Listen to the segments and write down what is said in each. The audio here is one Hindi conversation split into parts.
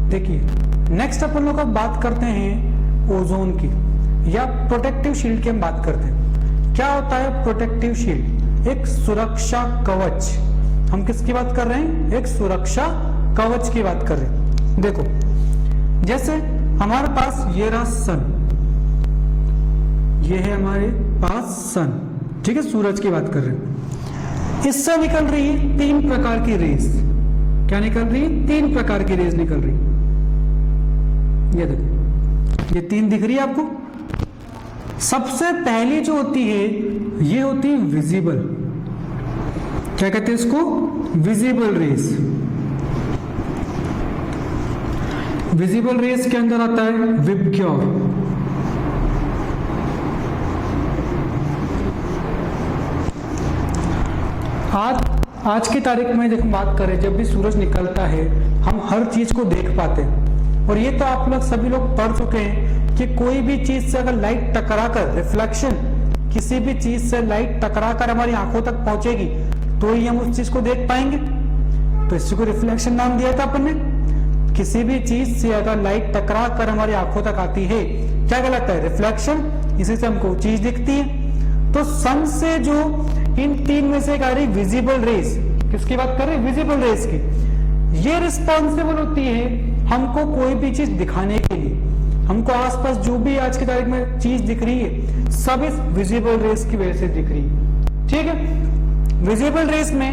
देखिए नेक्स्ट अपन लोग अब बात करते हैं ओजोन की, या प्रोटेक्टिव शील्ड की हम बात करते हैं। क्या होता है प्रोटेक्टिव शील्ड? एक सुरक्षा कवच। हम किसकी बात कर रहे हैं? एक सुरक्षा कवच की बात कर रहे हैं। देखो जैसे हमारे पास ये रहा सन, ये है हमारे पास सन, ठीक है, सूरज की बात कर रहे हैं। इससे निकल रही है 3 प्रकार की रेस। क्या निकल रही है? 3 प्रकार की रेस निकल रही है। ये देखो, ये 3 दिख रही है आपको। सबसे पहली जो होती है ये होती है विजिबल। क्या कहते हैं इसको? Visible race. विजिबल रेस के अंदर आता है विबग्योर। आज की तारीख में देखो बात करें, जब भी सूरज निकलता है हम हर चीज को देख पाते हैं। और ये तो आप लोग सभी लोग पढ़ चुके हैं कि कोई भी चीज से अगर लाइट टकराकर, रिफ्लेक्शन किसी भी चीज से लाइट टकराकर हमारी आंखों तक पहुंचेगी तो ही हम उस चीज को देख पाएंगे। तो इसी को रिफ्लेक्शन नाम दिया था अपन ने। किसी भी चीज से अगर लाइट टकरा कर हमारी आंखों तक आती है, क्या कहलाता है? रिफ्लेक्शन। इसी से हमको चीज दिखती है। तो सन से जो इन 3 में से एक आ रही विजिबल रेस, किसकी बात कर रहे हैं? विजिबल रेस की। ये रिस्पॉन्सिबल होती है हमको कोई भी चीज दिखाने के लिए। हमको आसपास जो भी आज की तारीख में चीज दिख रही है सब इस विजिबल रेस की वजह से दिख रही है, ठीक है। विजिबल रेस में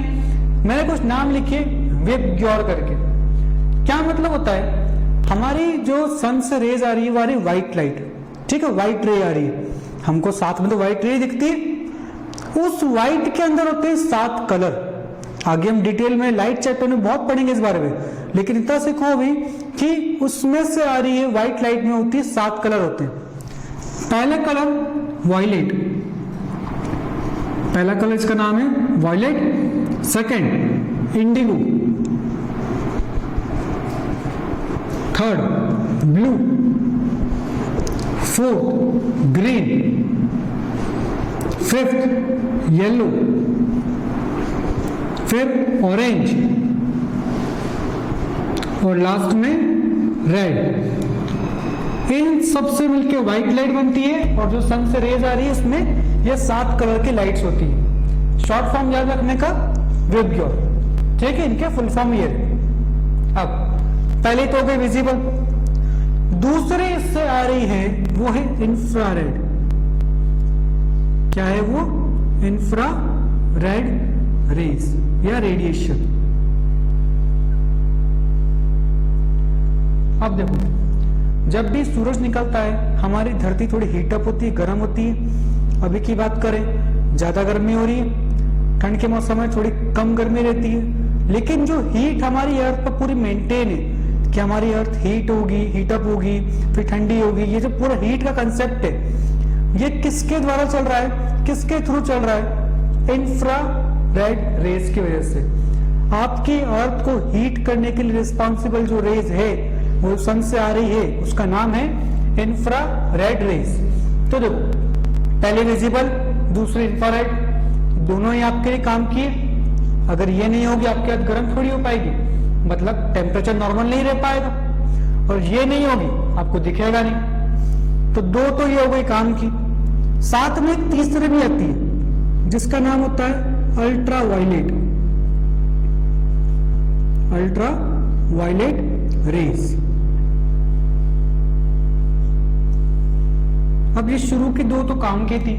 मैंने कुछ नाम लिखे विबग्योर करके। क्या मतलब होता है? हमारी जो सन से रेज आ रही है वो आ रही है व्हाइट लाइट, ठीक है, व्हाइट रे आ रही है। हमको साथ में तो व्हाइट रे दिखती है। उस व्हाइट के अंदर होते हैं 7 कलर। आगे हम डिटेल में लाइट चैप्टर में बहुत पढ़ेंगे इस बारे में, लेकिन इतना सीखो अभी कि उसमें से आ रही है व्हाइट लाइट में होती है 7 कलर होते हैं। पहला कलर वायलेट, पहला कलर इसका नाम है violet. Second indigo, third blue, fourth green, fifth yellow, फिर ऑरेंज और लास्ट में रेड। इन सबसे मिलकर व्हाइट लाइट बनती है और जो सन से रेज आ रही है इसमें ये 7 कलर की लाइट्स होती है। शॉर्ट फॉर्म याद रखने का विबग्योर, ठीक है। इनके फुल फॉर्म ये। अब पहले तो हो गई विजिबल, दूसरे इससे आ रही है वो है इंफ्रारेड। क्या है वो? इंफ्रारेड रेज या रेडिएशन। अब देखो जब भी सूरज निकलता है हमारी धरती थोड़ी हीटअप होती है, गर्म होती है। अभी की बात करें ज्यादा गर्मी हो रही है, ठंड के मौसम में थोड़ी कम गर्मी रहती है। लेकिन जो हीट हमारी अर्थ पर पूरी मेंटेन है कि हमारी अर्थ हीट होगी, हीटअप होगी, फिर ठंडी होगी, ये जो पूरा हीट का कंसेप्ट है ये किसके द्वारा चल रहा है? किसके थ्रू चल रहा है? इंफ्रारेड रेस की वजह से। आपकी अर्थ को हीट करने के लिए रिस्पॉन्सिबल जो रेज है वो सन से आ रही है, उसका नाम है इंफ्रारेड रेस। तो देखो पहले विजिबल, दूसरी इंफ्रारेड, दोनों ही आपके लिए काम किए। अगर ये नहीं होगी आपकी अर्थ गर्म थोड़ी हो पाएगी, मतलब टेम्परेचर नॉर्मल नहीं रह पाएगा। और ये नहीं होगी आपको दिखेगा नहीं। तो 2 तो ये हो गई काम की। साथ में एक तीसरी भी आती है जिसका नाम होता है ultra violet, ultra violet rays. अब ये शुरू की 2 तो काम की थी,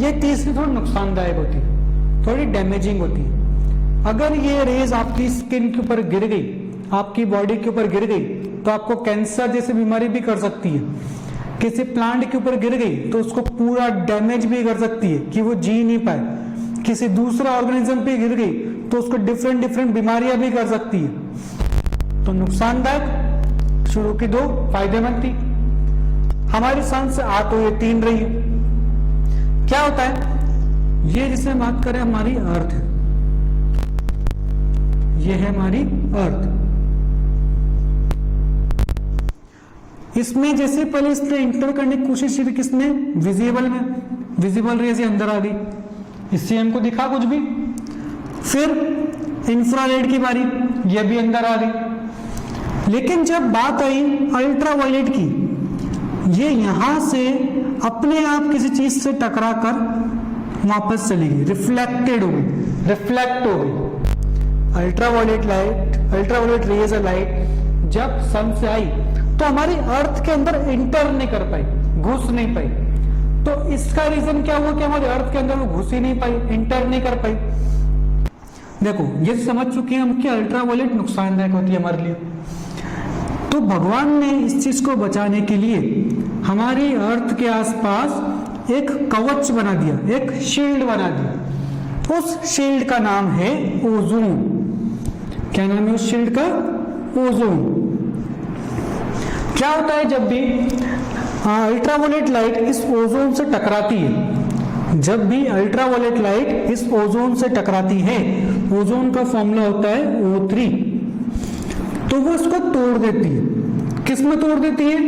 ये तीसरी थोड़ी नुकसानदायक होती है, थोड़ी डैमेजिंग होती है। अगर ये रेज आपकी स्किन के ऊपर गिर गई, आपकी बॉडी के ऊपर गिर गई तो आपको कैंसर जैसी बीमारी भी कर सकती है। किसी प्लांट के ऊपर गिर गई तो उसको पूरा डैमेज भी कर सकती है कि वो जी नहीं पाए। किसी दूसरा ऑर्गेनिज्म पे गिर गई तो उसको डिफरेंट बीमारियां भी कर सकती है। तो नुकसानदायक शुरू की 2, फायदेमंद थी। हमारी सन से आ तो ये 3 रही है। क्या होता है? ये जिसे बात करें हमारी अर्थ है, ये है हमारी अर्थ। इसमें जैसे पहले इसने इंटर करने की कोशिश की किसने? विजिबल में, विजिबल रेज अंदर आ गई, इससे हमको दिखा कुछ भी। फिर इंफ्रारेड की बारी, ये भी अंदर आ गई। लेकिन जब बात आई अल्ट्रावायलेट की, ये यहां से अपने आप किसी चीज से टकरा कर वापस चली गई, रिफ्लेक्टेड हो गई, रिफ्लेक्ट हो गई। Ultraviolet light, ultraviolet rays light जब सन से आई तो हमारी अर्थ के अंदर इंटर नहीं कर पाई, घुस नहीं पाई। तो इसका रीजन क्या हुआ कि हमारे अर्थ के अंदर वो घुस ही नहीं पाई, इंटर नहीं कर पाई। देखो ये समझ चुके हैं हम कि अल्ट्रावायलेट नुकसानदायक होती है हमारे लिए। तो भगवान ने इस चीज को बचाने के लिए हमारी अर्थ के आसपास एक कवच बना दिया, एक शील्ड बना दिया। उस शील्ड का नाम है ओजोन। क्या नाम है उस शील्ड का? ओजोन। क्या होता है जब भी अल्ट्रावायलेट लाइट इस ओजोन से टकराती है, जब भी अल्ट्रावायलेट लाइट इस ओजोन से टकराती है, ओजोन का फॉर्मूला होता है O3, तो वो इसको तोड़ देती है। किस में तोड़ देती है?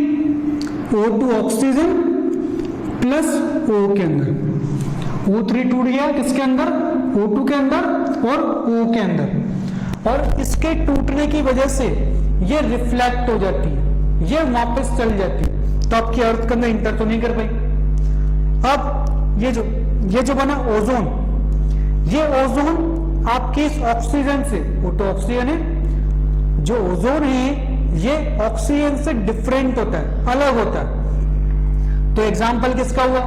O2 ऑक्सीजन प्लस O के अंदर। O3 टूट गया किसके अंदर? O2 के अंदर और O के अंदर। और इसके टूटने की वजह से ये रिफ्लेक्ट हो जाती है, ये वापस चल जाती है। तो आपकी अर्थ के अंदर इंटर तो नहीं कर पाई। अब ये जो बना ओजोन, ये ओजोन आपके इस ऑक्सीजन से, वो तो ऑक्सीजन है, जो ओजोन है ये ऑक्सीजन से डिफरेंट होता है, अलग होता है। तो एग्जाम्पल किसका हुआ?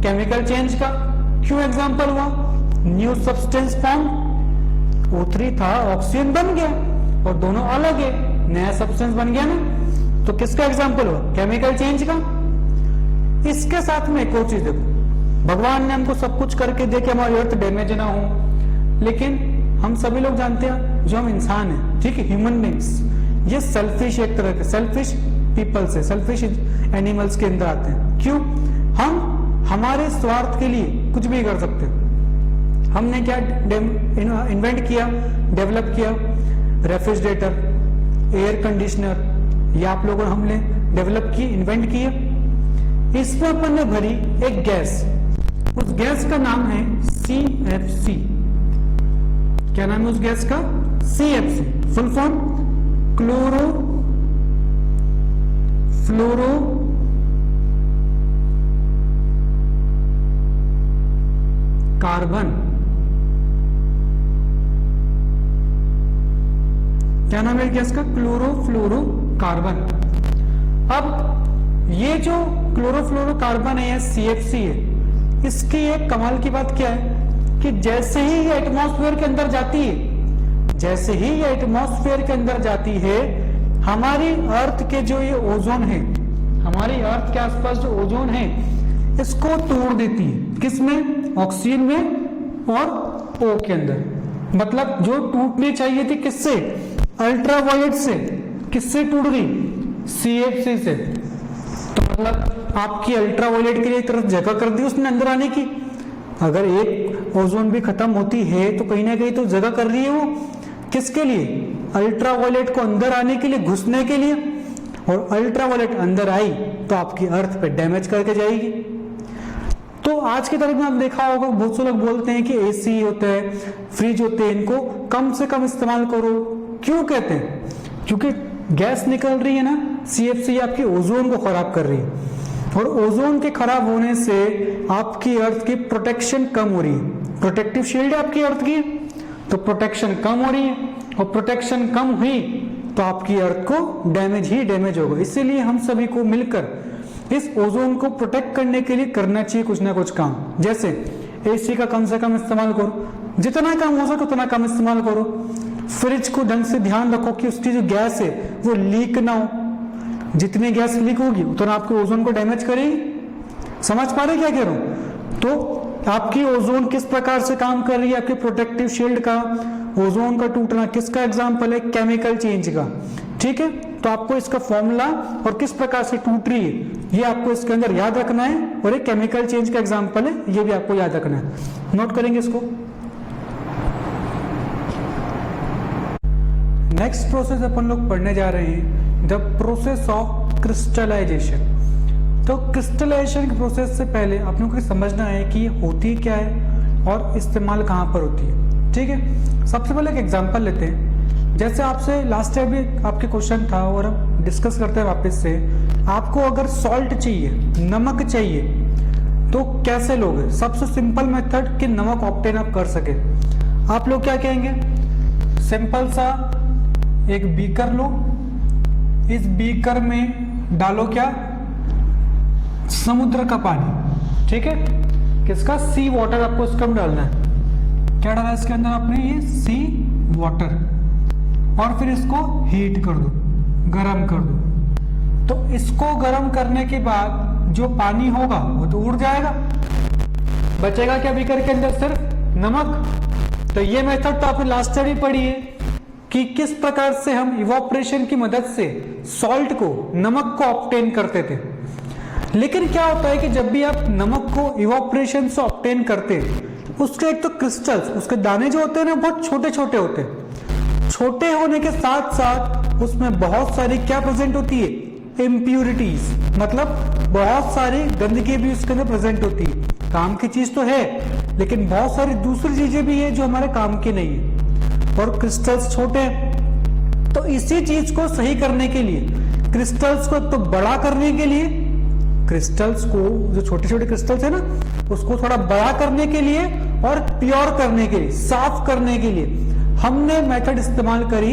केमिकल चेंज का। क्यों एग्जाम्पल हुआ? न्यू सब्सटेंस फॉर्म, O3 था, ऑक्सीजन बन गया और दोनों अलग है, नया सब्सटेंस बन गया ना। तो किसका एग्जाम्पल हुआ? केमिकल चेंज का। इसके साथ में एक और चीज देखो, भगवान ने हमको सब कुछ करके दे के हमारी अर्थ डैमेज ना हो, लेकिन हम सभी लोग जानते हैं जो हम इंसान हैं, ठीक है, ह्यूमन बींग्स, ये सेल्फिश, एक तरह के सेल्फिश पीपल से, सेल्फिश एनिमल्स के अंदर आते हैं। क्यों? हम हमारे स्वार्थ के लिए कुछ भी कर सकते हैं। हमने क्या इन्वेंट किया, डेवलप किया? रेफ्रिजरेटर, एयर कंडीशनर, ये आप लोगों ने हमने डेवलप की, इन्वेंट किया। इसमें अपन ने भरी एक गैस, उस गैस का नाम है CFC। क्या नाम है उस गैस का? CFC। फुल फॉर्म क्लोरो फ्लोरो कार्बन। क्या नाम है गैस का? Chlorofluoro carbon. अब ये जो क्लोरोफ्लोरोकार्बन है, CFC है, इसकी एक कमाल की बात क्या है कि जैसे ही ये एटमॉस्फेयर के अंदर जाती है, जैसे ही ये एटमॉस्फेयर के अंदर जाती है, हमारी अर्थ के जो ये ओजोन है, हमारी अर्थ के आसपास जो ओजोन है, इसको तोड़ देती है। किसमें? ऑक्सीजन में और O के अंदर। मतलब जो टूटनी चाहिए थी किससे? अल्ट्रावायलेट से। किससे टूट गई? CFC से। तो मतलब आपकी अल्ट्रावायलेट के लिए तरफ जगह कर दी उसने अंदर आने की। अगर एक ओजोन भी खत्म होती है तो कहीं ना कहीं तो जगह कर रही है वो, किसके लिए? अल्ट्रावायलेट को अंदर आने के लिए, घुसने के लिए। और अल्ट्रावायलेट अंदर आई तो आपकी अर्थ पे डैमेज करके जाएगी। तो आज की तारीख में आप देखा होगा, बहुत से लोग बोलते हैं कि AC होता है, फ्रिज होते हैं, इनको कम से कम इस्तेमाल करो। क्यों कहते हैं? क्योंकि गैस निकल रही है ना, CFC, आपकी ओजोन को खराब कर रही है। और ओजोन के खराब होने से आपकी अर्थ की प्रोटेक्शन कम हो रही है। प्रोटेक्टिव शील्ड है आपकी अर्थ की, तो प्रोटेक्शन कम हो रही है, और प्रोटेक्शन कम हुई तो आपकी अर्थ को डैमेज ही डैमेज होगा। इसीलिए हम सभी को मिलकर इस ओजोन को प्रोटेक्ट करने के लिए करना चाहिए कुछ ना कुछ काम। जैसे AC का कम से कम इस्तेमाल करो, जितना कम हो सके उतना कम इस्तेमाल करो। फ्रिज को ढंग से ध्यान रखो कि उसकी जो गैस है वो लीक ना हो। जितनी गैस लीक होगी उतना आपके ओजोन को डैमेज करेगी। समझ पा रहे क्या कह रहा हूं? तो आपकी ओजोन किस प्रकार से काम कर रही है, आपके प्रोटेक्टिव शील्ड का, ओजोन का टूटना किसका एग्जाम्पल है? केमिकल चेंज का। ठीक है, तो आपको इसका फॉर्मूला और किस प्रकार से टूट रही है ये आपको इसके अंदर याद रखना है। और एक केमिकल चेंज का एग्जाम्पल है, ये भी आपको याद रखना है। नोट करेंगे इसको। नेक्स्ट प्रोसेस अपन लोग पढ़ने जा रहे हैं, द प्रोसेस ऑफ क्रिस्टलाइजेशन। तो क्रिस्टलाइजेशन के प्रोसेस से पहले आप लोगों को समझना है कि ये होती क्या है और इस्तेमाल कहाँ पर होती है। ठीक है, सबसे पहले एक एग्जांपल लेते हैं। जैसे आपसे लास्ट टाइम भी आपके क्वेश्चन था और हम डिस्कस करते हैं वापस से, आपको अगर सॉल्ट चाहिए, नमक चाहिए, तो कैसे लोगे? सबसे सिंपल मेथड कि नमक ऑब्टेन आप कर सके। आप लोग क्या कहेंगे, सिंपल सा एक बीकर लो, इस बीकर में डालो क्या, समुद्र का पानी, ठीक है, किसका, सी वाटर आपको इसका में डालना है। क्या डाला इसके अंदर आपने, ये सी वाटर, और फिर इसको हीट कर दो, गरम कर दो। तो इसको गरम करने के बाद जो पानी होगा वो तो उड़ जाएगा, बचेगा क्या बीकर के अंदर, सिर्फ नमक। तो ये मेथड तो आपने लास्ट टाइम ही पढ़ी है कि किस प्रकार से हम इवोपरेशन की मदद से सॉल्ट को, नमक को ऑब्टेन करते थे। लेकिन क्या होता है कि जब भी आप नमक को इवोपरेशन से ऑब्टेन करते हैं, उसके एक तो क्रिस्टल्स, उसके दाने जो होते हैं ना, बहुत छोटे छोटे होते हैं। छोटे होने के साथ साथ उसमें बहुत सारी क्या प्रेजेंट होती है, इम्प्यूरिटीज, मतलब बहुत सारी गंदगी भी उसके अंदर प्रेजेंट होती है। काम की चीज तो है, लेकिन बहुत सारी दूसरी चीजें भी है जो हमारे काम की नहीं है, और क्रिस्टल्स छोटे हैं। तो इसी चीज को सही करने के लिए, क्रिस्टल्स को तो बड़ा करने के लिए, क्रिस्टल्स को, जो छोटे छोटे क्रिस्टल्स है ना, उसको थोड़ा बड़ा करने के लिए और प्योर करने के लिए, साफ करने के लिए हमने मेथड इस्तेमाल करी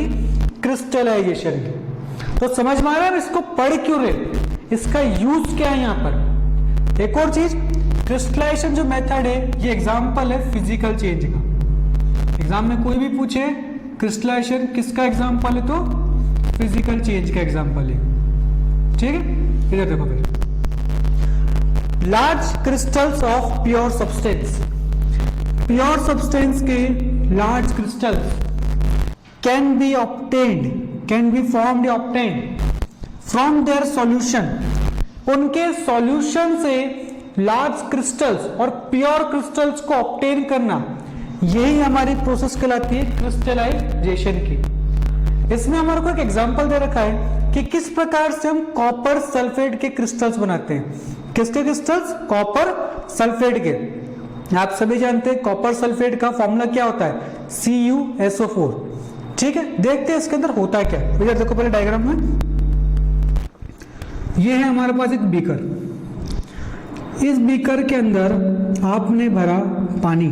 क्रिस्टलाइजेशन की। तो समझ में आ रहा है इसको पढ़ क्यों रहे, इसका यूज क्या है यहां पर। एक और चीज, क्रिस्टलाइजेशन जो मेथड है, ये एग्जांपल है फिजिकल चेंज का। एग्जाम में कोई भी पूछे क्रिस्टलाइजेशन किसका एग्जांपल है, तो फिजिकल चेंज का एग्जांपल है, ठीक है। इधर देखो फिर, large crystals of pure substance, pure substance के large crystals can be obtained, can be formed obtained from their solution. उनके सॉल्यूशन से लार्ज क्रिस्टल्स और प्योर क्रिस्टल्स को ऑब्टेन करना, यही हमारी प्रोसेस कहलाती है क्रिस्टलाइजेशन की। इसमें हमारे को एक एग्जांपल दे रखा है कि किस प्रकार से हम कॉपर सल्फेट के क्रिस्टल्स बनाते हैं। किसके क्रिस्टल्स, कॉपर सल्फेट के। आप सभी जानते हैं कॉपर सल्फेट का फॉर्मूला क्या होता है, CuSO4, ठीक है। देखते हैं इसके अंदर होता है क्या। भैया देखो पहले डायग्राम में, ये है हमारे पास एक बीकर। इस बीकर के अंदर आपने भरा पानी,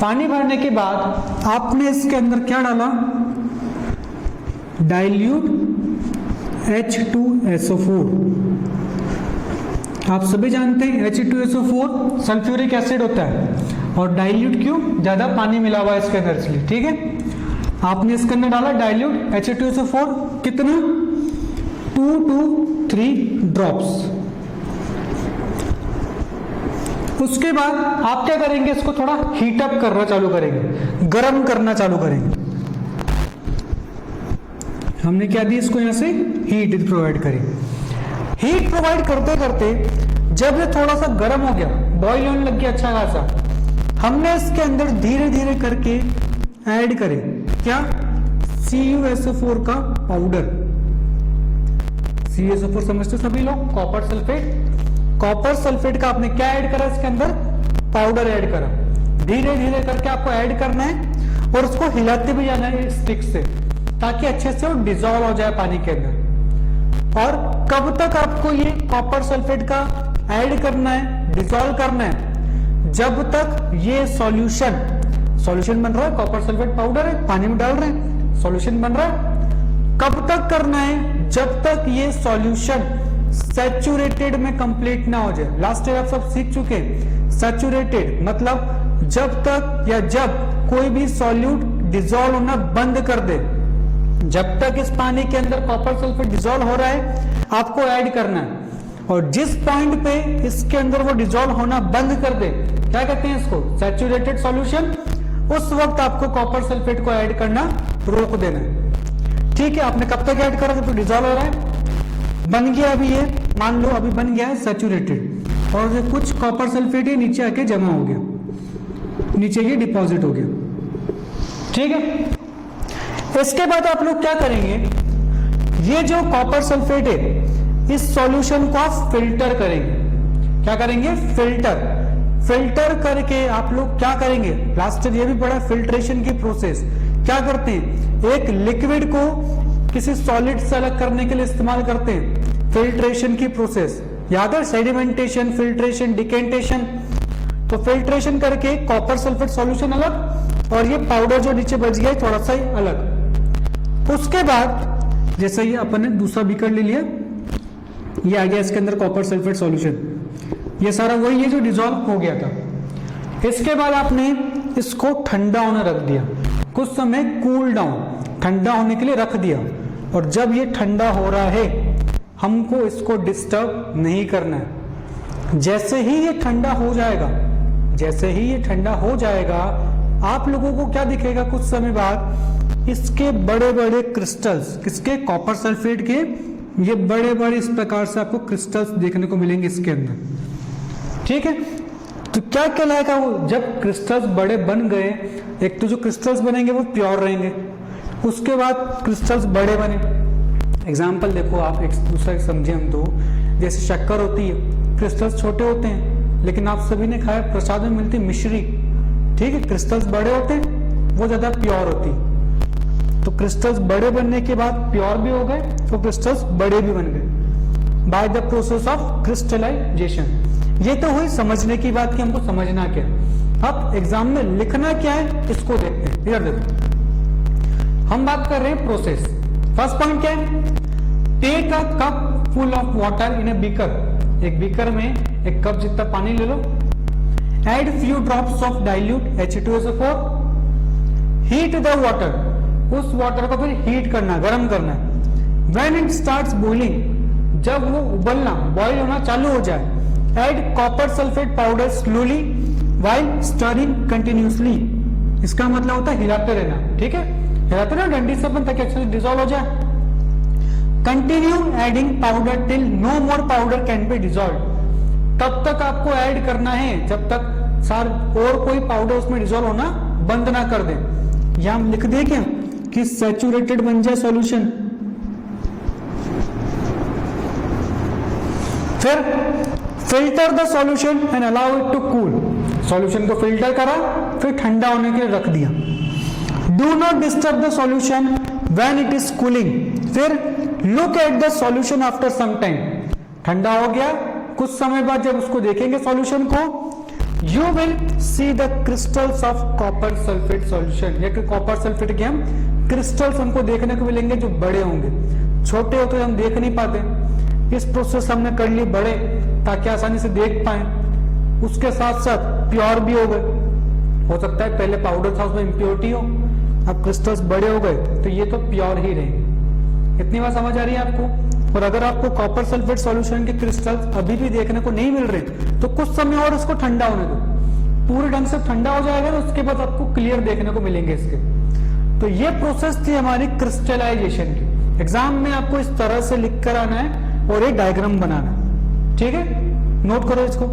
पानी भरने के बाद आपने इसके अंदर क्या डाला, डाइल्यूट H2SO4। आप सभी जानते हैं H2SO4 सल्फ्यूरिक एसिड होता है, और डाइल्यूट क्यों, ज्यादा पानी मिला हुआ है इसके अंदर, इसलिए, ठीक है। आपने इसके अंदर डाला डाइल्यूट H2SO4, कितना, 2 to 3 ड्रॉप्स। उसके बाद आप क्या करेंगे, इसको थोड़ा हीट अप करना चालू करेंगे, गर्म करना चालू करेंगे। हमने क्या दी इसको, यहां से हीट प्रोवाइड करी। हीट प्रोवाइड करते करते जब ये थोड़ा सा गर्म हो गया, बॉईल होने लग गया अच्छा खासा, हमने इसके अंदर धीरे धीरे करके ऐड करे क्या, CuSO4 का पाउडर। CuSO4 समझते सभी लोग, कॉपर सल्फेट। कॉपर सल्फेट का आपने क्या ऐड करा इसके अंदर, पाउडर ऐड करा। धीरे धीरे करके आपको ऐड करना है और उसको हिलाते भी जाना है स्टिक से, ताकि अच्छे से वो डिजोल्व हो जाए पानी के अंदर। और कब तक आपको ये कॉपर सल्फेट का ऐड करना है, डिजोल्व करना है, जब तक ये सॉल्यूशन बन रहा है, कॉपर सल्फेट पाउडर है, पानी में डाल रहे हैं, सॉल्यूशन बन रहा है। कब तक करना है, जब तक ये सॉल्यूशन सैचुरेटेड में कंप्लीट ना हो जाए। लास्ट ईयर आप सब सीख चुके हैं, सैचुरेटेड मतलब जब तक या जब कोई भी सॉल्यूट डिजोल्व होना बंद कर दे, जब तक इस पानी के अंदर कॉपर सल्फेट डिजोल्व हो रहा है आपको ऐड करना है। और जिस पॉइंट पे इसके अंदर वो डिजोल्व होना बंद कर दे, क्या कहते हैं इसको, सैचुरेटेड सॉल्यूशन, उस वक्त आपको कॉपर सल्फेट को ऐड करना रोक देना है। ठीक है, आपने कब तक ऐड करा जब तो डिजोल्व हो रहा है, बन गया अभी ये, मान लो अभी बन गया है सैचुरेटेड, और ये कुछ कॉपर सल्फेट ये नीचे आके जमा हो गया, नीचे ये डिपॉजिट हो गया। ठीक है, इसके बाद आप लोग क्या करेंगे, ये जो कॉपर सल्फेट है इस सॉल्यूशन को आप फिल्टर करेंगे। क्या करेंगे, फिल्टर। फिल्टर करके आप लोग क्या करेंगे, लास्ट ईयर ये भी पढ़ा फिल्ट्रेशन की प्रोसेस। क्या करते हैं, एक लिक्विड को किसी सॉलिड से अलग करने के लिए इस्तेमाल करते हैं, फिल्ट्रेशन की प्रोसेस। याद है, सेडिमेंटेशन, फिल्ट्रेशन, डिकेंटेशन। तो फिल्ट्रेशन करके कॉपर सल्फेट सॉल्यूशन अलग, और ये पाउडर जो नीचे बच गया थोड़ा सा ही अलग। उसके बाद जैसे ये अपन ने दूसरा बीकर ले लिया, ये आ गया इसके अंदर कॉपर सल्फेट सॉल्यूशन, ये सारा वही है जो डिसॉल्व हो गया था। इसके बाद आपने इसको ठंडा होने रख दिया, कुछ समय कूल डाउन, ठंडा होने के लिए रख दिया। और जब ये ठंडा हो रहा है, हमको इसको डिस्टर्ब नहीं करना है। जैसे ही ये ठंडा हो जाएगा, जैसे ही ये ठंडा हो जाएगा, आप लोगों को क्या दिखेगा कुछ समय बाद, इसके बड़े बड़े क्रिस्टल्स, किसके, कॉपर सल्फेट के, ये बड़े बड़े इस प्रकार से आपको क्रिस्टल्स देखने को मिलेंगे इसके अंदर। ठीक है, तो क्या कहलाएगा वो, जब क्रिस्टल्स बड़े बन गए, एक तो जो क्रिस्टल्स बनेंगे वो प्योर रहेंगे, उसके बाद क्रिस्टल्स बड़े बने। एग्जाम्पल देखो आप, एक दूसरा समझे हम तो, जैसे शक्कर होती है, क्रिस्टल्स छोटे होते हैं, लेकिन आप सभी ने खाया प्रसाद में मिलती मिश्री, ठीक है, क्रिस्टल्स बड़े होते हैं, वो ज्यादा प्योर होती। तो क्रिस्टल्स बड़े बनने के बाद प्योर भी हो गए, तो क्रिस्टल्स बड़े भी बन गए by the process of crystallisation. ये तो हुई समझने की बात कि हमको समझना क्या है। अब एग्जाम में लिखना क्या है इसको देखते हैं। इधर देखो, हम बात कर रहे हैं प्रोसेस। फर्स्ट पॉइंट क्या है, take a cup full of water in a beaker, एक बीकर में एक कप जितना पानी ले लो, add few drops of dilute H2SO4, heat the water, उस वाटर को फिर हीट करना, गर्म करना। व्हेन इट स्टार्ट्स बॉइलिंग, जब वो उबलना, बॉइल होना चालू हो जाए, add copper sulphate powder slowly while stirring continuously. इसका मतलब होता है हिलाते रहना, ठीक है, हिलाते रहना डंडी से अपन ताकि अच्छे से डिसॉल्व हो जाए। Continue adding powder till no more powder can be dissolve, तब तक आपको ऐड करना है जब तक सर और कोई पाउडर उसमें डिसॉल्व होना बंद ना कर दे। यहां हम लिख दे क्या कि सैचुरेटेड बन जाए सॉल्यूशन। फिर filter the solution and allow it to cool, solution को फिल्टर करा, फिर ठंडा होने के लिए रख दिया। Do not disturb the solution when it is cooling, फिर look at the solution after some time, ठंडा हो गया, कुछ समय बाद जब उसको देखेंगे सॉल्यूशन को, you will see the crystals of copper sulphate solution, या कॉपर सल्फेट के हम क्रिस्टल्स हमको देखने को मिलेंगे जो बड़े होंगे, छोटे होते हम देख नहीं पाते। इस प्रोसेस हमने कर ली बड़े ताकि आसानी से देख पाए, उसके साथ साथ प्योर भी हो गए। हो सकता है पहले पाउडर था उसमें इम्प्योरिटी हो, अब क्रिस्टल्स बड़े हो गए तो ये तो प्योर ही रहेंगे। इतनी बात समझ आ रही है आपको। और अगर आपको कॉपर सल्फेट सॉल्यूशन के क्रिस्टल्स अभी भी देखने को नहीं मिल रहे तो कुछ समय और इसको ठंडा होने दो, पूरे ढंग से ठंडा हो जाएगा तो उसके बाद आपको क्लियर देखने को मिलेंगे इसके। तो ये प्रोसेस थी हमारी क्रिस्टलाइजेशन की। एग्जाम में आपको इस तरह से लिख कर आना है और एक डायग्राम बनाना है, ठीक है, नोट करो इसको।